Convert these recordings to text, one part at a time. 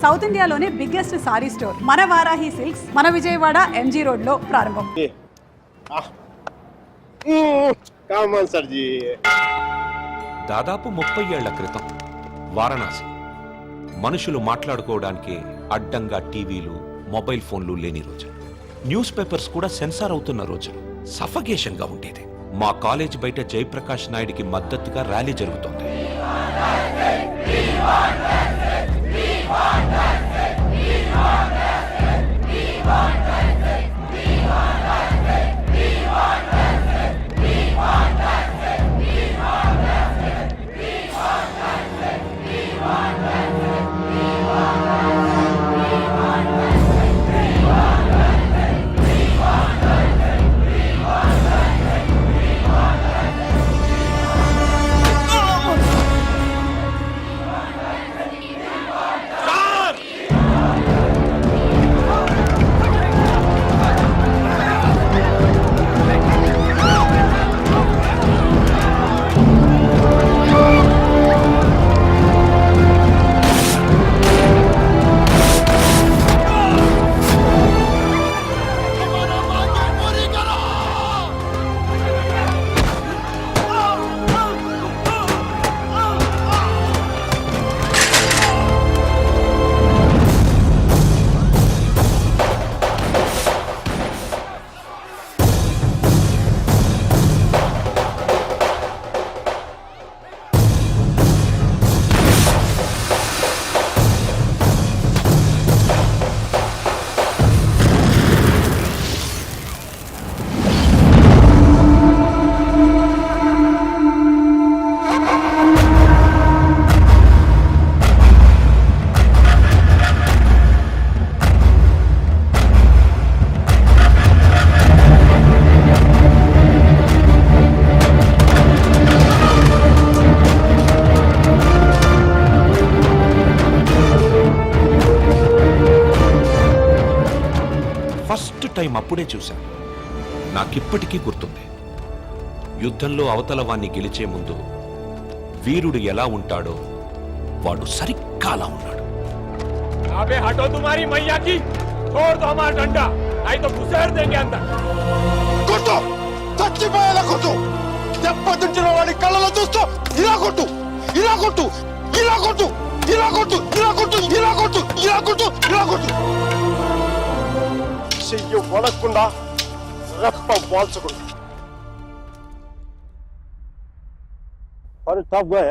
South ఇండియాలోనే biggest sorry store మన Varahi silks మన విజయవాడ ఎంజీ రోడ్ లో ప్రారంభం. దాదాపు 30 ఏళ్ల క్రితం వారణాసి మనుషులు మాట్లాడుకోవడానికి అడ్డంగా టీవీలు మొబైల్ ఫోన్లు లేని రోజులు, న్యూస్ పేపర్స్ కూడా సెన్సార్ అవుతున్న రోజులు, సఫకేషన్ గా ఉండేది. మా కాలేజ్ బయట జయప్రకాష్ నాయుడికి మద్దతుగా ర్యాలీ జరుగుతోంది. ఫస్ట్ టైం అప్పుడే చూశాను. నాకిప్పటికీ గుర్తుంది. యుద్ధంలో అవతల వాణ్ణి గెలిచే ముందు వీరుడు ఎలా ఉంటాడో వాడు సరిగ్గా అలా ఉన్నాడు. దెబ్బతించిన వాడి కళ్ళలో చూస్తూ ఇలా కొట్టు, ఇలా కొట్టు, ఇలా కొట్టు, ఇలా కొట్టు, ఇలా కొట్టు, ఇలా కొట్టు, ఇలా కొట్టు, ఇలా కొట్టు. చెయ్యి వడకుండా రెప్ప వాల్చకుండా. టఫ్ గా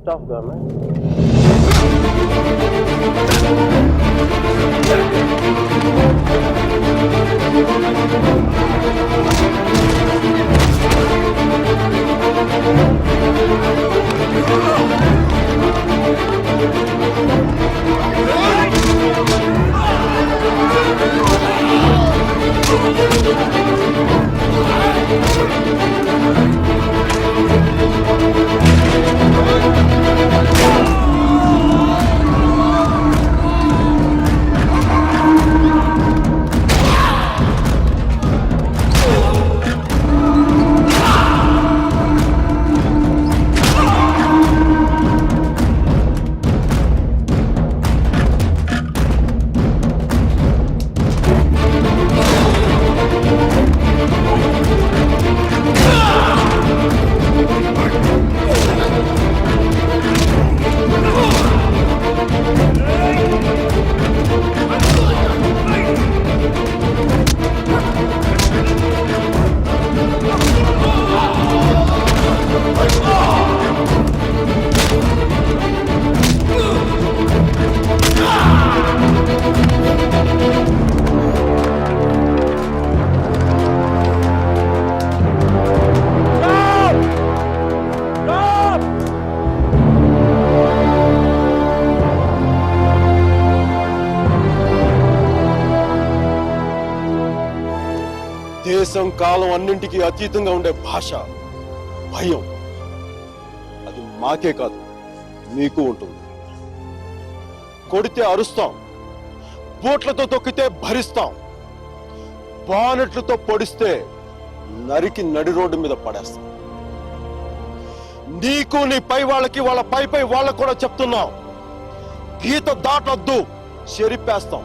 టఫ్ గా దేశం కాలం అన్నింటికీ అతీతంగా ఉండే భాష భయం. అది మాకే కాదు మీకు ఉంటుంది. కొడితే అరుస్తాం, బోట్లతో తొక్కితే భరిస్తాం, బానెట్లతో పొడిస్తే నరికి నడి రోడ్డు మీద పడేస్తాం. నీకు నీ పై వాళ్ళకి వాళ్ళ పై వాళ్ళకు కూడా చెప్తున్నాం, గీత దాటొద్దు, చెరిపేస్తాం.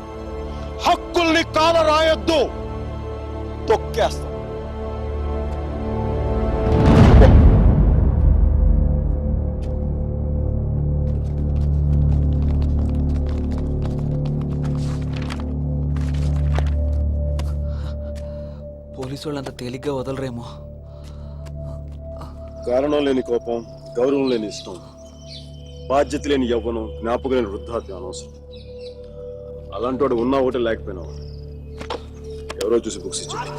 హక్కుల్ని కాల రాయొద్దు, తొక్కేస్తాం. పోలీసు వాళ్ళు అంత తేలిగ్గా వదలరేమో. కారణం లేని కోపం, గౌరవం లేని ఇష్టం, బాధ్యత లేని యవ్వనం, జ్ఞాపకం లేని వృద్ధాప్యం అనవసరం. అలాంటి వాడు ఉన్నా ఒకటి లేకపోయినా ఒకటి. ఎవరో చూసి బుక్స్ ఇచ్చారు.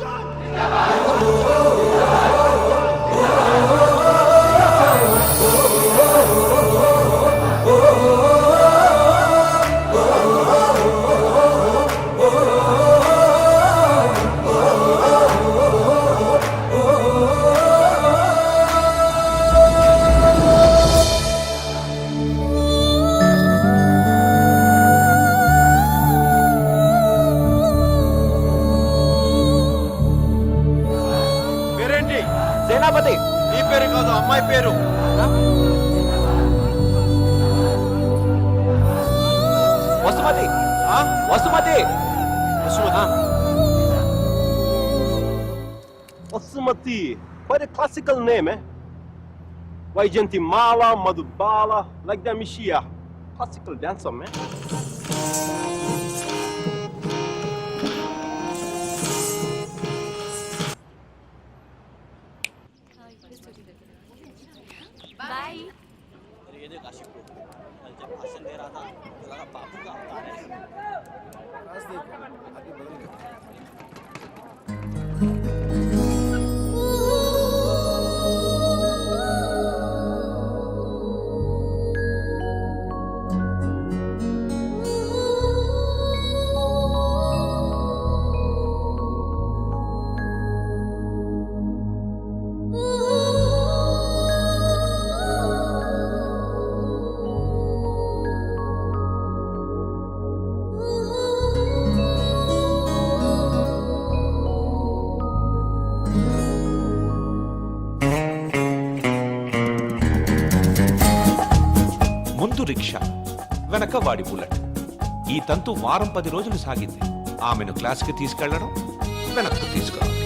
సేనాపతి, నీ పేరు కాదు, అమ్మాయి పేరు. Vasumathi. Vasumathi. Vasumathi, quite a classical name, eh? Vaijantimala, Madhubala, like that Mishia. Classical dancer, man. ముందు రిక్షా, వెనక వాడి బుల్లెట్. ఈ తంతు వారం 10 రోజులు సాగింది. ఆమెను క్లాస్కి తీసుకెళ్లడం, వెనక్కు తీసుకురావడం.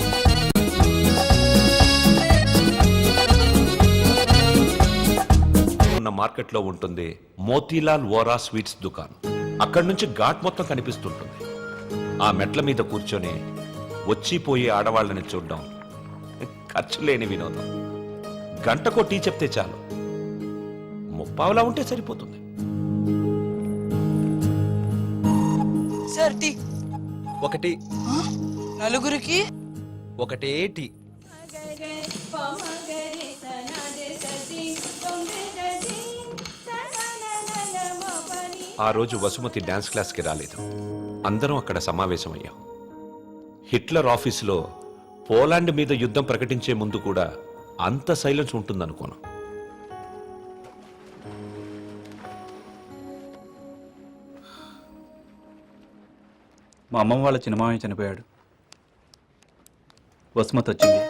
ఉన్న మార్కెట్లో ఉంటుంది మోతీలాల్ వోరా స్వీట్స్ దుకాణం. అక్కడి నుంచి ఘాట్ మొత్తం కనిపిస్తుంటుంది. ఆ మెట్ల మీద కూర్చొని వచ్చిపోయే ఆడవాళ్ళని చూడడం ఖర్చు లేని వినోదం. గంటకో టీ చెప్తే చాలు, ముప్పావులా ఉంటే సరిపోతుంది. సార్ టీ ఒకటి. నలుగురికి ఒకటే టీ. ఆ రోజు వసుమతి డాన్స్ క్లాస్కి రాలేదు. అందరం అక్కడ సమావేశమయ్యాం. హిట్లర్ ఆఫీసులో పోలాండ్ మీద యుద్ధం ప్రకటించే ముందు కూడా అంత సైలెన్స్ ఉంటుందనుకోను. మా అమ్మమ్మ వాళ్ళ చిన్నమామయ్య చనిపోయాడు. వసుమతి వచ్చింది.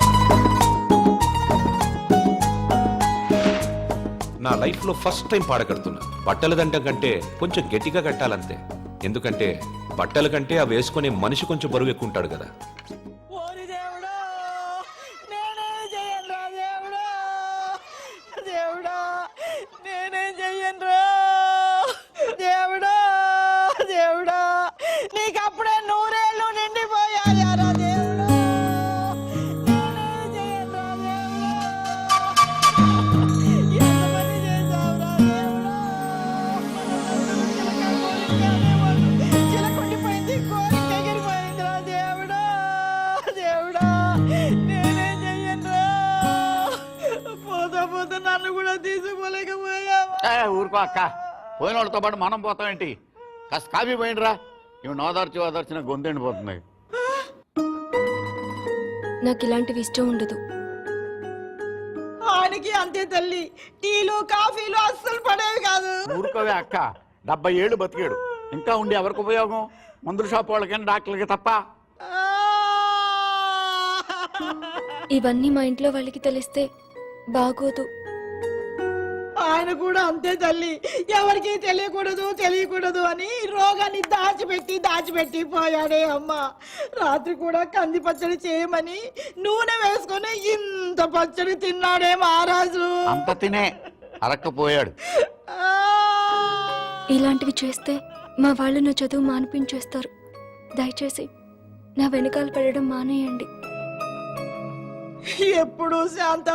నా లైఫ్లో ఫస్ట్ టైం పాడగడుతున్నా. బట్టల దండం కంటే కొంచెం గట్టిగా కట్టాలంతే. ఎందుకంటే బట్టల కంటే అవి వేసుకునే మనిషి కొంచెం బరువు ఎక్కువ ఉంటాడు కదా. ఊరుకో అక్క, పోయిన వాళ్ళతో పాటు మనం పోతామేంటి? కాస్త కాఫీ పోయిండ్రా. ఇవి నోదార్చి ఓదార్చిన గొంతెండిపోతుంది. నాకు ఇలాంటివి ఇష్టం ఉండదు. ఆయనకి అంతే తల్లి, టీలు కాఫీలు అస్సలు పడేవి కాదు. ఊరుకోవే అక్క, 70 ఏళ్ళు బతికాడు. ఇంకా ఉండి ఎవరికి ఉపయోగం? మందుల షాప్ వాళ్ళకైనా డాక్టర్లకి తప్ప. ఇవన్నీ మా ఇంట్లో వాళ్ళకి తెలిస్తే బాగోదు. ఆయన కూడా అంతే తల్లి, ఎవరికి తెలియకూడదు అని రోగాన్ని దాచిపెట్టి పోయాడే అమ్మ. రాత్రి కూడా కంది పచ్చడి చేయమని నూనె వేసుకొని ఇంత పచ్చడి తిన్నాడే మహారాజు. అంత తినే అరక్కపోయాడు. ఇలాంటివి చేస్తే మా వాళ్ళు నా చదువు మానిపించేస్తారు. దయచేసి నా వెనకాల పడడం మానేయండి. ఎప్పుడు శాంత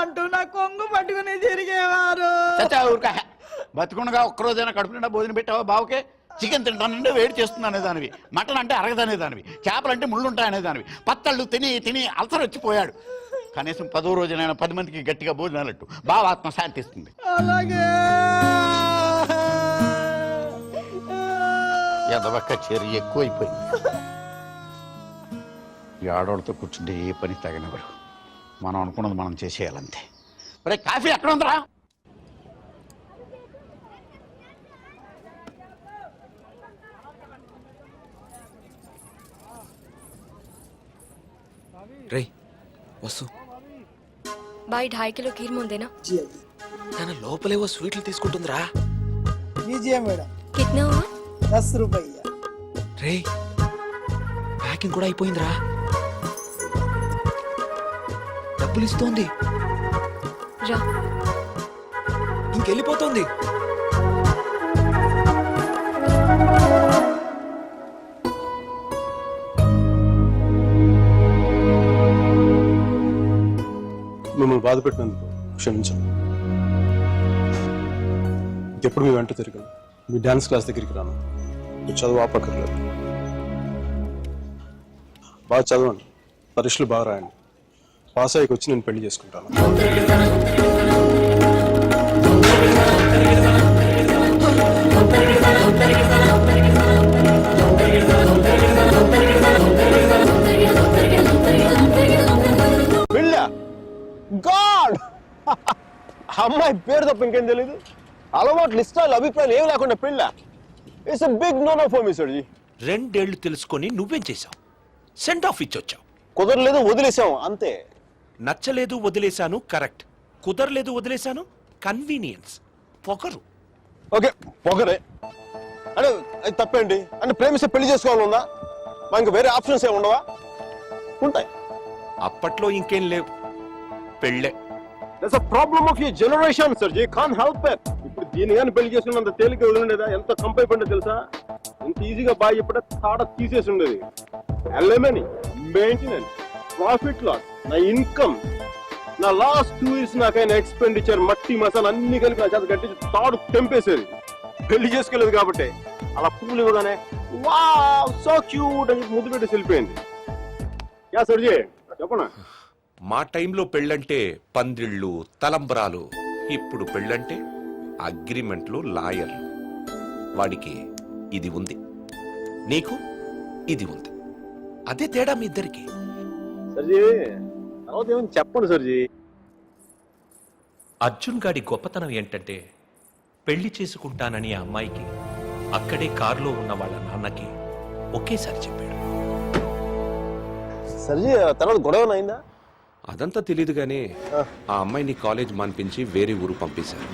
అంటూ నా కొంగు పట్టుకుని తిరిగేవారు. చచ్చా ఊరికా, బతుకుండగా ఒక్కరోజైనా కడుపు నిండా భోజనం పెట్టావా బావుకే? చికెన్ తింటానంటే వేడి చేస్తుంది అనేదానివి, మటన్ అంటే అరగదనేదానివి, చేపలంటే ముళ్ళుంటాయి అనేదానివి. పత్తళ్ళు తిని అల్సర్ వచ్చిపోయాడు. కనీసం 10వ రోజునైనా 10 మందికి గట్టిగా భోజనాలట్టు బావ ఆత్మ శాంతిస్తుంది. అలాగే ఎదవక్క చర్య ఎక్కువైపోయింది. ఈ ఆడవాళ్ళతో కూర్చుంటే ఏ పని తగినవారు. మనం అనుకున్నది మనం చేసేయాలంతే. రే కాఫీ ఎక్కడ ఉందిరా? రే వసు, బాయ్ 2.5 కిలో ఖీర్ ముందేనా? తన లోపలేవో స్వీట్లు తీసుకుంటుందిరా. लीजिए मैडम, కిట్నా हुआ? 10 रुपया. రే ప్యాకింగ్ కూడా అయిపోయిందిరా. డబ్బులు ఇస్తోంది, రా. ఇంకెళ్ళిపోతుంది. మిమ్మల్ని బాధ పెట్టినందుకు క్షమించండి. ఇంకెప్పుడు మీ వెంట తిరగను, మీ డాన్స్ క్లాస్ దగ్గరికి రాను, మీ చదువు ఆపక్కర్లేదు. బాగా చదవండి, పరీక్షలు బాగా రాయండి. పాస్ అయ్యకి వచ్చి నేను పెళ్లి చేసుకుంటాను. గాడ్, అమ్మాయి పేరు తప్ప ఇంకేం తెలీదు. అలవాట్లు, ఇష్టాలు, అభిప్రాయాలు ఏం లేకుండా పెళ్ళ. It's a big no no for me sir ji. 2 ఏళ్లు తెలుసుకొని నువ్వేం చేశావు? సెండ్ ఆఫ్ ఇచ్చొచ్చావు. కుదరలేదు, వదిలేసాం అంతే. నచ్చలేదు, వదిలేశాను, కరెక్ట్. కుదరలేదు, వదిలేశాను, కన్వీనియన్స్, పొగరు. ఓకే, పొగరే అంటే అది తప్పేంటి? అంటే ప్రేమిస్తే పెళ్లి చేసుకోవాలనుందా? మా ఇంకా వేరే ఆప్షన్స్ ఏమి ఉండవా? ఉంటాయి. అప్పట్లో ఇంకేం లేవు, పెళ్ళే. That's a problem of your generation sir ji. Can't help it. ఇప్పుడు దీని కానీ పెళ్లి చేసుకున్నంత తేలిక వదిలిండేదా? ఎంత కంపైపోయిందో తెలుసా? ఇంత ఈజీగా బాగా చెప్పే తాడ తీసేసి ఉండేది. ఎల్ఎంఎని, మెయింటెనెన్స్, ప్రాఫిట్ లాస్, నా ఇన్కమ్, నా లాస్ట్ 2 years నాకైనా ఎక్స్పెండిచర్, మట్టి మసాలా అన్ని కలిపి నా చేత కట్టి తాడు తెంపేసేది. పెళ్లి చేసుకోలేదు కాబట్టి అలా పువ్వులు ఇవ్వగానే వావ్ సో క్యూట్ అని ముద్దు పెట్టి వెళ్ళిపోయింది. యా సర్జీ చెప్పనా? మా టైంలో పెళ్ళంటే పందిళ్ళు, తలంబ్రాలు. ఇప్పుడు పెళ్ళంటే అగ్రిమెంట్లు, లాయర్లు. వాడికి ఇది ఉంది, నీకు ఇది ఉంది. అదే తేడా మీ ఇద్దరికి. సర్జీ తర్వాత ఏమని చెప్పండి సర్జీ. అర్జున్ గాడి గొప్పతనం ఏంటంటే పెళ్లి చేసుకుంటానని ఆ అమ్మాయికి అక్కడే కారులో ఉన్న వాళ్ళ నాన్నకి ఒకేసారి చెప్పాడు. సర్జీ తర్వాత గొడవ అయిందా? అదంతా తెలియదు గానీ ఆ అమ్మాయిని కాలేజ్ మాన్పించి వేరే ఊరు పంపేశారు.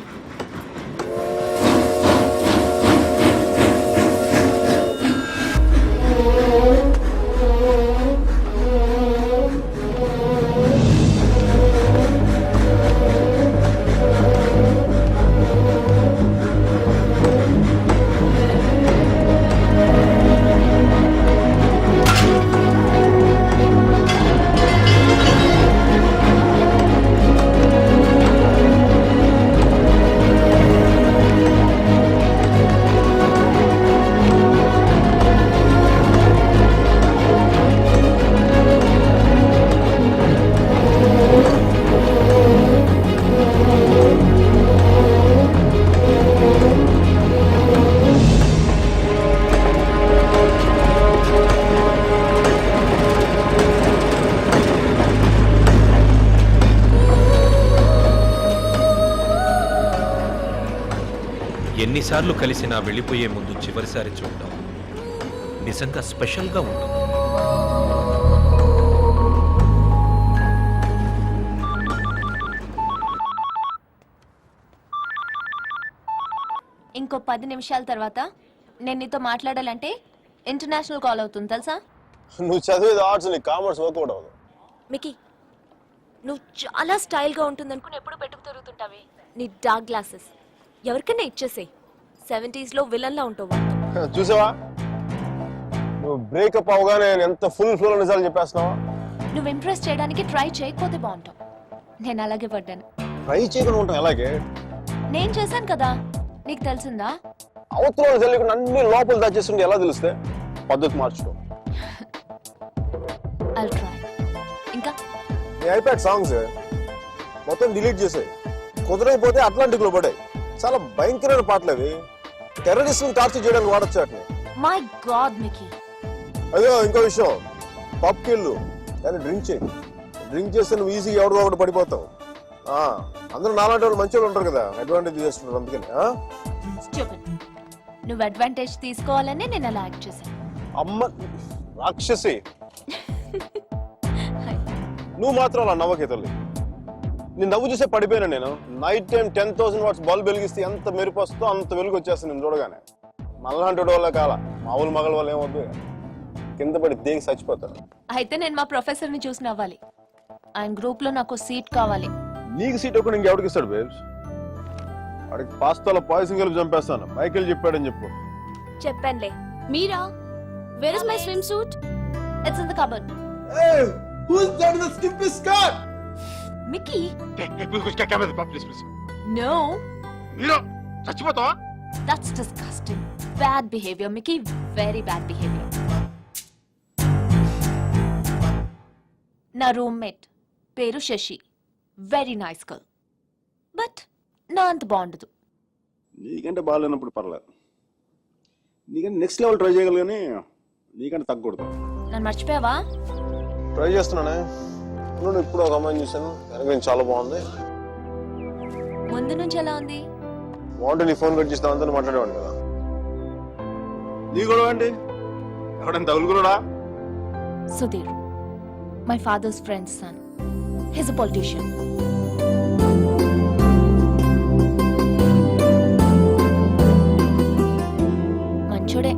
ఎన్నిసార్లు కలిసినా వెళ్ళిపోయే ముందు చివరిసారి చూడటం నిజంగా స్పెషల్గా ఉంటుంది. ఇంకో 10 నిమిషాల తర్వాత నేను నీతో మాట్లాడాలంటే ఇంటర్నేషనల్ కాల్ అవుతుంది తెలుసా? నువ్వు చదివేది ఆర్ట్స్, నీ కామర్స్ వర్కౌట్ అవ్వదు. మికీ, నువ్వు చాలా స్టైల్గా ఉంటుందనుకుని ఎప్పుడు పెట్టుకు తిరుగుతుంటావే నీ డార్క్ గ్లాసెస్ ఎవరికైనా ఇచ్చేసేయ్. 70s లో విలన్లా ఉంటావు. చూసావా, నువ్వు బ్రేకప్ అవగానే ఎంత ఫుల్ ఫ్లో నిజాలు చెప్పేస్తున్నావా? నువ్వు ఇంప్రెస్ చేయడానికి ట్రై చేయకపోతే బాగుంటావు. నేను అలాగే పడ్డాను. ట్రై చేయకుండా ఉంటాం ఎలాగే? నేను చేశాను కదా, నీకు తెలిసిందా? అవతల తెలియకుండా అన్ని లోపల దాచేస్తుంటే ఎలా తెలుస్తే? పద్ధతి మార్చుకో. I'll try. ఇంకా నీ ఐప్యాడ్ సాంగ్స్ మొత్తం డిలీట్ చేసాయి. కుదరకపోతే అట్లాంటిక్ లో పడాయి. చాలా భయంకరమైన పాటలు అవి. టెర్రరిస్టులను టార్చర్ చేయడానికి వాడచ్చు వాటిని. My God Mickey. అదే ఇంకో విషయం, పబ్కి వెళ్ళు కానీ డ్రింక్ చేయి. డ్రింక్ చేస్తే నువ్వు ఈజీగా ఎవడో ఒకటి పడిపోతావు. అందరూ నాలాంటి వాళ్ళు మంచి వాళ్ళు ఉంటారు కదా, అడ్వాంటేజ్ చేస్తున్నారు. అందుకని Stupid. నువ్వు అడ్వాంటేజ్ తీసుకోవాలనే నేను అలా యాక్ట్ చేశాను. అమ్మ రాక్షసి, నువ్వు మాత్రం అలా నవ్వకే తల్లి. నేను నవ్వు చూసే పడిపోయినా. నేను నైట్ టైం 10,000 వాట్స్ బల్బ్ వెలిగిస్తే ఎంత మెరుపు వస్తుందో అంత వెలుగు వచ్చేస్తాను నేను చూడగానే. మళ్ళాంటి వాళ్ళ కాల మామూలు మగల వాళ్ళు ఏమవుద్దు, కింద పడి దేగి చచ్చిపోతాడు. అయితే నేను మా ప్రొఫెసర్ని చూసి నవ్వాలి. ఆయన గ్రూప్ లో నాకు సీట్ కావాలి. నీకు సీట్ ఒకటి ఇంకెవడికి ఇస్తాడు బేబ్స్? వాడికి పాస్తాలో పాయసం కలిపి చంపేస్తాను. మైకేల్ చెప్పాడని చెప్పు. చెప్పండి. మీరా? Where is my swim suit? It's in the cupboard. Who's that in the skimpy skirt? Mickey. Please no. మీరు చచ్చిపోతావా? That's disgusting. Bad behavior, Mickey. Very bad behavior. నా రూమ్మేట్ పేరు Shashi. Very nice girl. But నా అంత బాగుండదు. నీకంటే బాగాలేనప్పుడు పర్లేదు. నీకంటే నెక్స్ట్ లెవెల్ ట్రై చేయగలరు కానీ నీకంటే తగ్గకూడదు. నన్ను మర్చిపోయావా? ట్రై చేస్తున్నానే. నేను ఇప్పుడు ఒక అమ్మాయిని చూశాను, వెనక చాలా బాగుంది. ముందు నుంచి ఎలా ఉంది? బాగుంటే నీ ఫోన్ కట్ చేస్తే అంతా మాట్లాడేవాడు కదా. నీ గొడవ ఏంటి? ఎవడైనా తగులుకున్నాడా? Sudheer, my father's friend's son. His a politician. మంచోడే.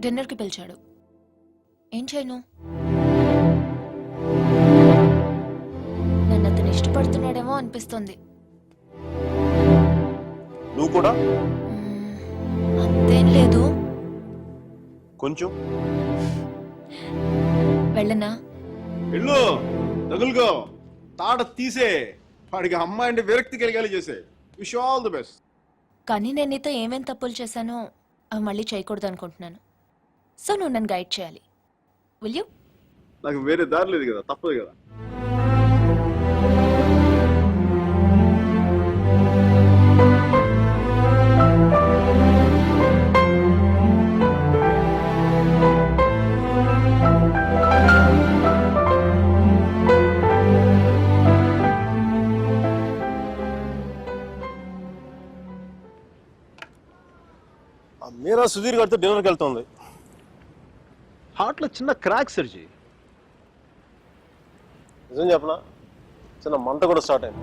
డిన్నర్కి పిలిచాడు. ఏం చేయను? నన్ను అతను ఇష్టపడుతున్నాడేమో అనిపిస్తుంది. నువ్వు కూడా అంతేం లేదు. కొంచెం వెళ్ళనా? వెళ్ళు, తగులుకో, తాట తీసే. వాడికి అమ్మాయి అంటే విరక్తి కలిగేలా చేసే. Wish all the best. కానీ నేను నీతో ఏమేం తప్పులు చేశానో అవి మళ్ళీ చేయకూడదు అనుకుంటున్నాను. సో నువ్వు నన్ను గైడ్ చేయాలి. Will you? నాకు వేరే దారి లేదు కదా, తప్పదు కదా. మీరా సుధీర్ గారితో డిన్నర్కి వెళ్తుంది. హార్ట్ లో చిన్న క్రాక్ సర్జీ. నిజం చెప్పనా, చిన్న మంట కూడా స్టార్ట్ అయింది.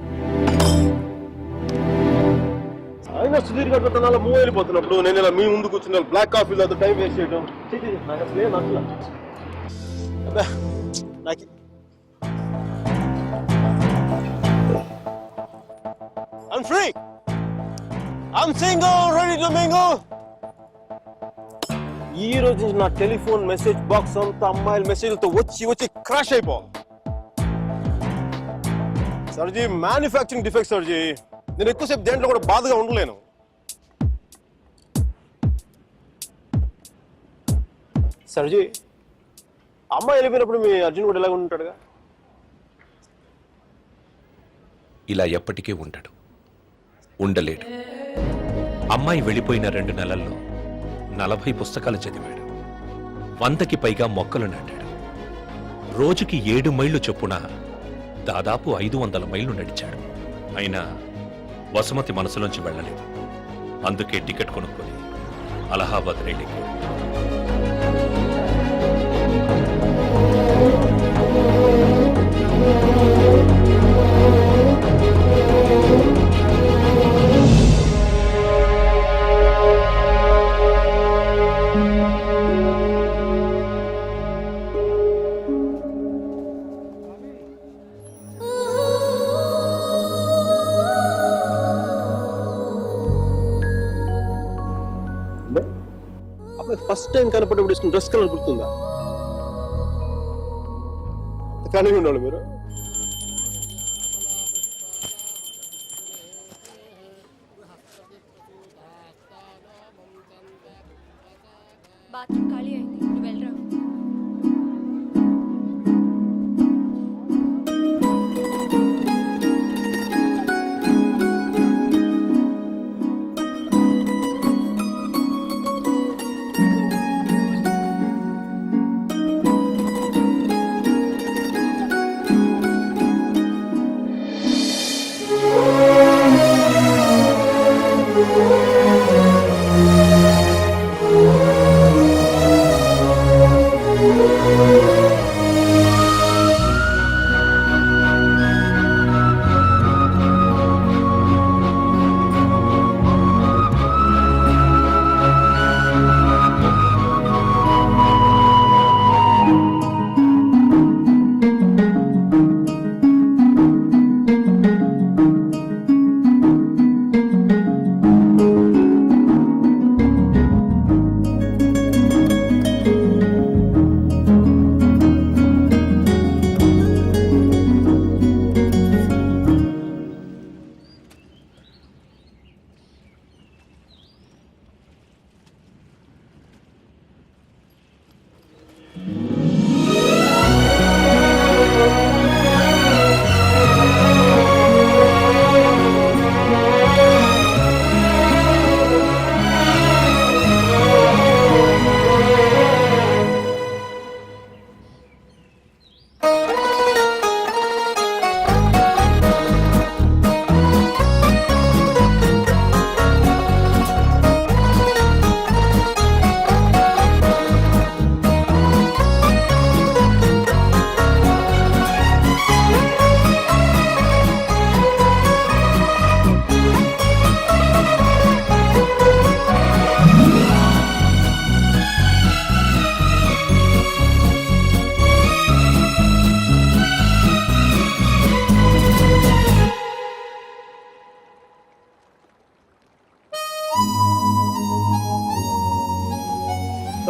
అయినా సుధీర్ గారితో తన మూవ్ వెళ్ళిపోతున్నప్పుడు నేను ఇలా మీ ముందు కూర్చున్నా బ్లాక్ కాఫీ తో టైం వేస్ట్ చేయడం నాకు అసలే నచ్చలా. నాకు I'm free. I'm single, ready to mingle. ఈ రోజు నుంచి నా టెలిఫోన్ మెసేజ్ బాక్స్ అంతా అమ్మాయిల మెసేజ్లతో వచ్చి వచ్చి క్రాష్ అయిపోవాలి. సర్జీ, మ్యానుఫ్యాక్చరింగ్ డిఫెక్ట్ సర్జీ. నేను ఎక్కువసేపు దేంట్లో కూడా బాధగా ఉండలేను. సర్జీ, అమ్మాయి వెళ్ళిపోయినప్పుడు మీ అర్జున్ కూడా ఎలాగ ఉంటాడుగా? ఇలా ఎప్పటికీ ఉండడు, ఉండలేడు. అమ్మాయి వెళ్ళిపోయిన 2 నెలల్లో 40 పుస్తకాలు చదివాడు. 100కి పైగా మొక్కలు నాటాడు. రోజుకి 7 మైళ్ళు చొప్పున దాదాపు 500 మైళ్ళు నడిచాడు. అయినా వసుమతి మనసులోంచి వెళ్ళలేదు. అందుకే టికెట్ కొనుక్కొని అలహాబాద్ రైలుకి Thank you. ఫస్ట్ టైం కనపడేప్పుడు ఇష్టం డ్రెస్ కలర్ గుర్తుందా? కానీ ఉండాలి మీరు. బాత్రూమ్ ఖాళీ అయింది, నువ్వు వెళ్ళరా.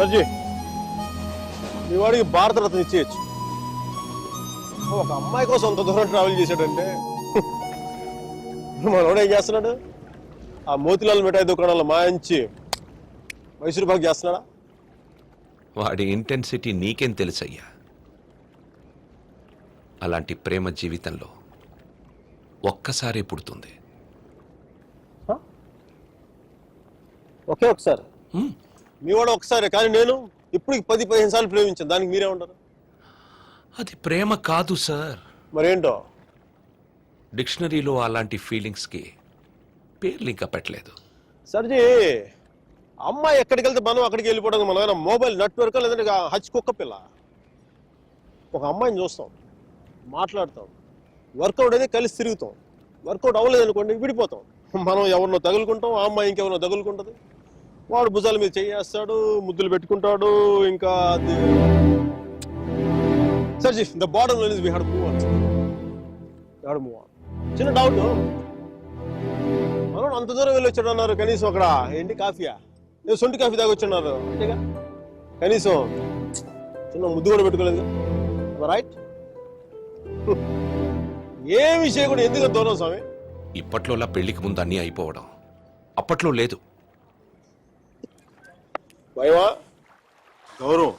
సర్జీ, మీ వాడికి భారతరత్న ఇచ్చేయచ్చు. ఒక అమ్మాయి కోసం అంత దూరం ట్రావెల్ చేశాడంటే మనోడు ఏం చేస్తున్నాడు? ఆ మోతిలాల్ మిఠాయి దుకాణంలో మాయించి మైసూర్ పాక్ చేస్తున్నాడా? వాడి ఇంటెన్సిటీ నీకేం తెలుసయ్యా? అలాంటి ప్రేమ జీవితంలో ఒక్కసారి పుడుతుంది. ఒకే ఒకసారి మీ వాడు ఒకసారి, కానీ నేను ఇప్పుడు 10-15 సార్లు ప్రేమించాను. దానికి మీరే ఉంటారు? అది ప్రేమ కాదు సార్. మరేంటో? డిక్షనరీలో అలాంటి ఫీలింగ్స్కి పేర్లు ఇంకా పెట్టలేదు. సర్జీ, అమ్మాయి ఎక్కడికి వెళ్తే మనం అక్కడికి వెళ్ళిపోవడం. మనం ఏమైనా మొబైల్ నెట్వర్క్ లేదంటే హచ్ కుక్క పిల్ల. ఒక అమ్మాయిని చూస్తాం, మాట్లాడతాం, వర్కౌట్ అయితే కలిసి తిరుగుతాం. వర్కౌట్ అవ్వలేదు అనుకోండి, విడిపోతాం. మనం ఎవరినో తగులుకుంటాం, ఆ అమ్మాయి ఇంకెవరినో తగులుకుంటుంది. వాడు భుజాల మీద చేయేస్తాడు, ముద్దులు పెట్టుకుంటాడు. ఇంకా అది సర్జీ, the bottom line is we have to move on. చిన్న డౌట్, మనం అంత దూరం వెళ్ళి వచ్చాడు అన్నారు. కనీసం అక్కడ ఏంటి కాఫీయా, నేను సొంటి కాఫీ తాగొచ్చున్నారు అంతేగా. కనీసం చిన్న ముద్దు కూడా పెట్టుకోలేదు. రైట్? ఏ విషయం కూడా ఎందుకు దూరం స్వామి? ఇప్పట్లోలా పెళ్లికి ముందు అన్నీ అయిపోవడం అప్పట్లో లేదు. భయమా? గౌరవం,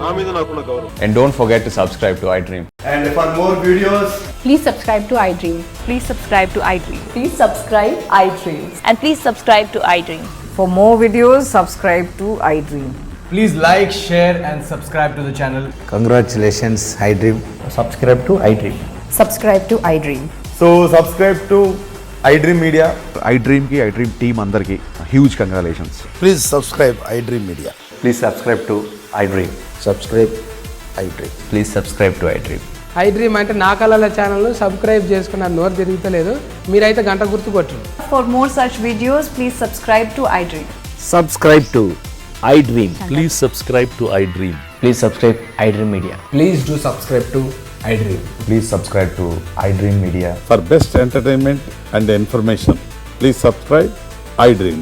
నా మీద నాకున్న గౌరవం. And don't forget to subscribe to iDream. And for more videos, Please subscribe to iDream. Please subscribe to iDream. Please subscribe iDream. And please subscribe to iDream. For more videos, subscribe to iDream. Please like, share and subscribe to the channel. Congratulations, iDream. Subscribe to iDream. Subscribe to iDream. so subscribe to iDream Media. iDream ki iDream team andarki huge congratulations. Please subscribe iDream media. Please subscribe to iDream. Subscribe iDream. Please subscribe to iDream. iDream అంటే నా కళల channel subscribe చేసుకున్న నోరు తిరుగుతలేదు. మీరైతే గంట గుర్తు కొట్టండి. For more such videos, please subscribe to iDream. Subscribe to iDream. Please subscribe to iDream. Please subscribe iDream Media. Please do subscribe to iDream. Please subscribe to iDream Media. For best entertainment and information, please subscribe iDream.